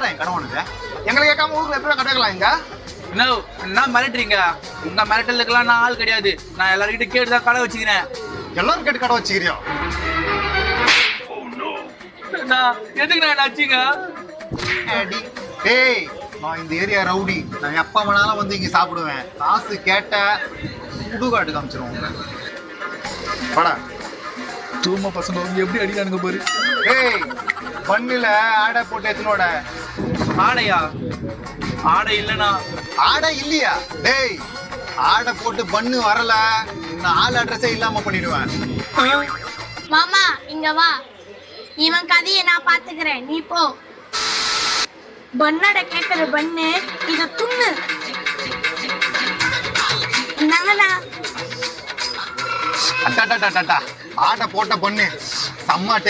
யாரா என் கடவுனுக்கு எங்களை கேட்காம ஊருக்கு எப்படியா கடைக்கலாம் இங்க என்ன மிரட்டுறீங்க? உங்க மிரட்டலுக்கெல்லாம் நான் ஆள் கிடையாது. நான் எல்லார்கிட்ட கேட்டுதான் கடை வச்சுக்கிறேன். எல்லாரும் கேட்டு கடை வச்சுக்கிறியோ? எதுக்கு நான் நச்சுங்க? டேய் நான் இந்த ஏரியா ரவுடி. நான் எப்ப வேணாலும் வந்து இங்க சாப்பிடுவேன். காசு கேட்ட சுடுகாட்டு காமிச்சிருவோம். படா தூமா பசங்க எப்படி அடிக்கானுங்க பாரு. டேய் பண்ணில ஆடை போட்டு எத்தனோட ஆடையா? ஆடை இல்லைண்ணா. ஆடை இல்லையா? டேய் ஆடை போட்டு பண்ணு வரல நான் ஆள் அட்ரஸே இல்லாம பண்ணிடுவேன். மாமா இங்க வா, இவன் கதையை நான் பாத்துக்கிறேன், நீ போ. பண்ணட கேக்குற பண்ணு, இத துண்ணு. என்னங்கண்ணா? அட்டாட்டா ஆடை போட்ட பண்ணு செம்ம டேஸ்ட்.